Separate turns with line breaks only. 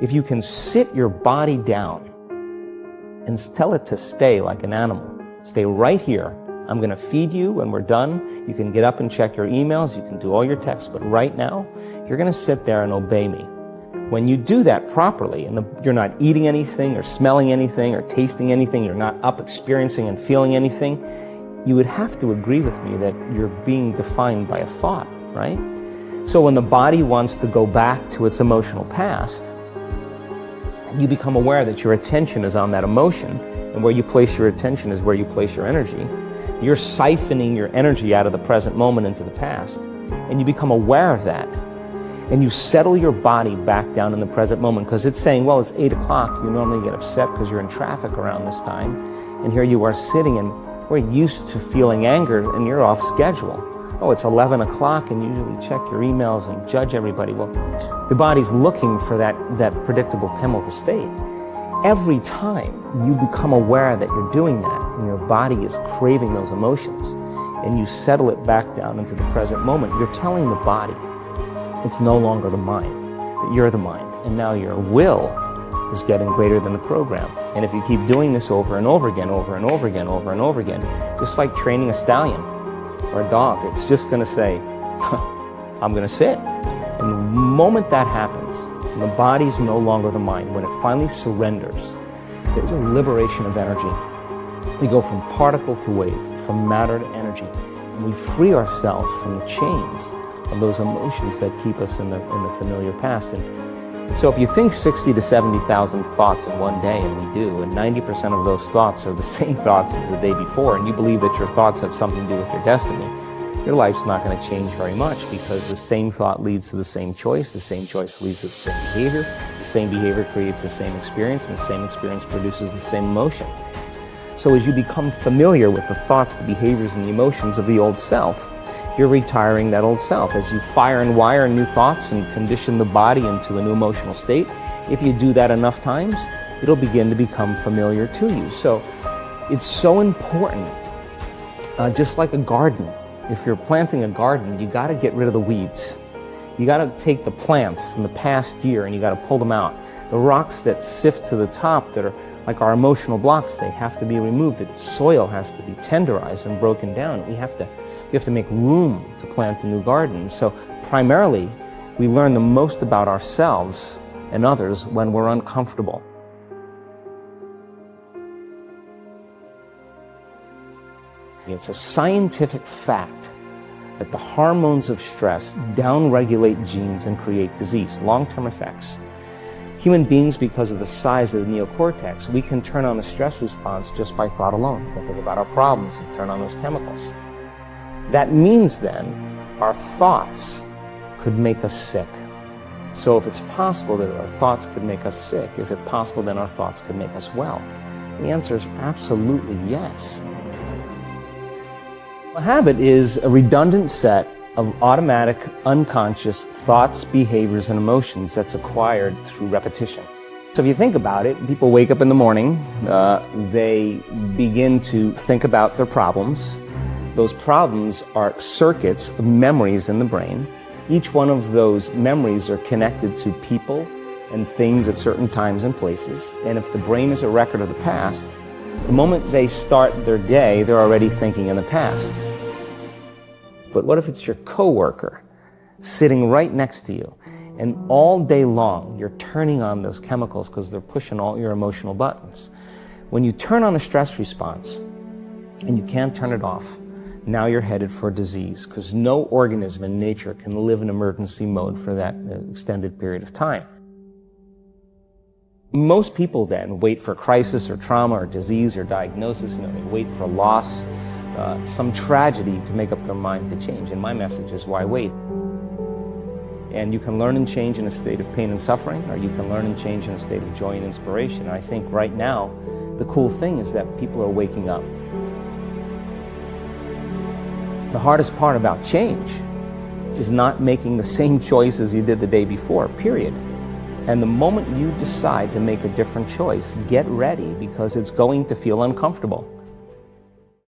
If you can sit your body down and tell it to stay like an animal, stay right here. I'm going to feed you when we're done. You can get up and check your emails. You can do all your texts. But right now, you're going to sit there and obey me. When you do that properly, and you're not eating anything or smelling anything or tasting anything, you're not up experiencing and feeling anything, you would have to agree with me that you're being defined by a thought, right? So when the body wants to go back to its emotional past, you become aware that your attention is on that emotion, and where you place your attention is where you place your energy. You're siphoning your energy out of the present moment into the past, and you become aware of that. And you settle your body back down in the present moment, because it's saying, well, it's 8 o'clock. You normally get upset because you're in traffic around this time, and here you are sitting, and we're used to feeling anger, and you're off schedule. Oh, it's 11 o'clock, and you usually check your emails and judge everybody. Well, the body's looking for that predictable chemical state. Every time you become aware that you're doing that, and your body is craving those emotions, and you settle it back down into the present moment, you're telling the body it's no longer the mind, that you're the mind, and now your will is getting greater than the program. And if you keep doing this over and over again, over and over again, over and over again, just like training a stallion or a dog, it's just going to say, I'm going to sit. And the moment that happens, and the body's no longer the mind, when it finally surrenders, there's a liberation of energy. We go from particle to wave, from matter to energy, and we free ourselves from the chains of those emotions that keep us in the familiar past. And so if you think 60 to 70,000 thoughts in one day, and we do, and 90% of those thoughts are the same thoughts as the day before, and you believe that your thoughts have something to do with your destiny, your life's not going to change very much, because the same thought leads to the same choice, the same choice leads to the same behavior creates the same experience, and the same experience produces the same emotion. So as you become familiar with the thoughts, the behaviors, and the emotions of the old self, you're retiring that old self. As you fire and wire new thoughts and condition the body into a new emotional state, if you do that enough times, it'll begin to become familiar to you. So it's so important, just like a garden. If you're planting a garden, you got to get rid of the weeds. You got to take the plants from the past year and you got to pull them out. The rocks that sift to the top that are like our emotional blocks, they have to be removed. The soil has to be tenderized and broken down. We have to make room to plant a new garden. So primarily, we learn the most about ourselves and others when we're uncomfortable. It's a scientific fact that the hormones of stress downregulate genes and create disease, long-term effects. Human beings, because of the size of the neocortex, we can turn on the stress response just by thought alone. We can think about our problems and turn on those chemicals. That means then our thoughts could make us sick. So if it's possible that our thoughts could make us sick, is it possible then our thoughts could make us well? The answer is absolutely yes. A habit is a redundant set of automatic, unconscious thoughts, behaviors, and emotions that's acquired through repetition. So if you think about it, people wake up in the morning, they begin to think about their problems. Those problems are circuits of memories in the brain. Each one of those memories are connected to people and things at certain times and places. And if the brain is a record of the past, the moment they start their day, they're already thinking in the past. But what if it's your coworker sitting right next to you, and all day long you're turning on those chemicals because they're pushing all your emotional buttons? When you turn on the stress response and you can't turn it off, now you're headed for disease, because no organism in nature can live in emergency mode for that extended period of time. Most people then wait for crisis or trauma or disease or diagnosis. They wait for loss, some tragedy to make up their mind to change. And my message is, why wait? And you can learn and change in a state of pain and suffering, or you can learn and change in a state of joy and inspiration. And I think right now, the cool thing is that people are waking up. The hardest part about change is not making the same choices you did the day before, period. And the moment you decide to make a different choice, get ready, because it's going to feel uncomfortable.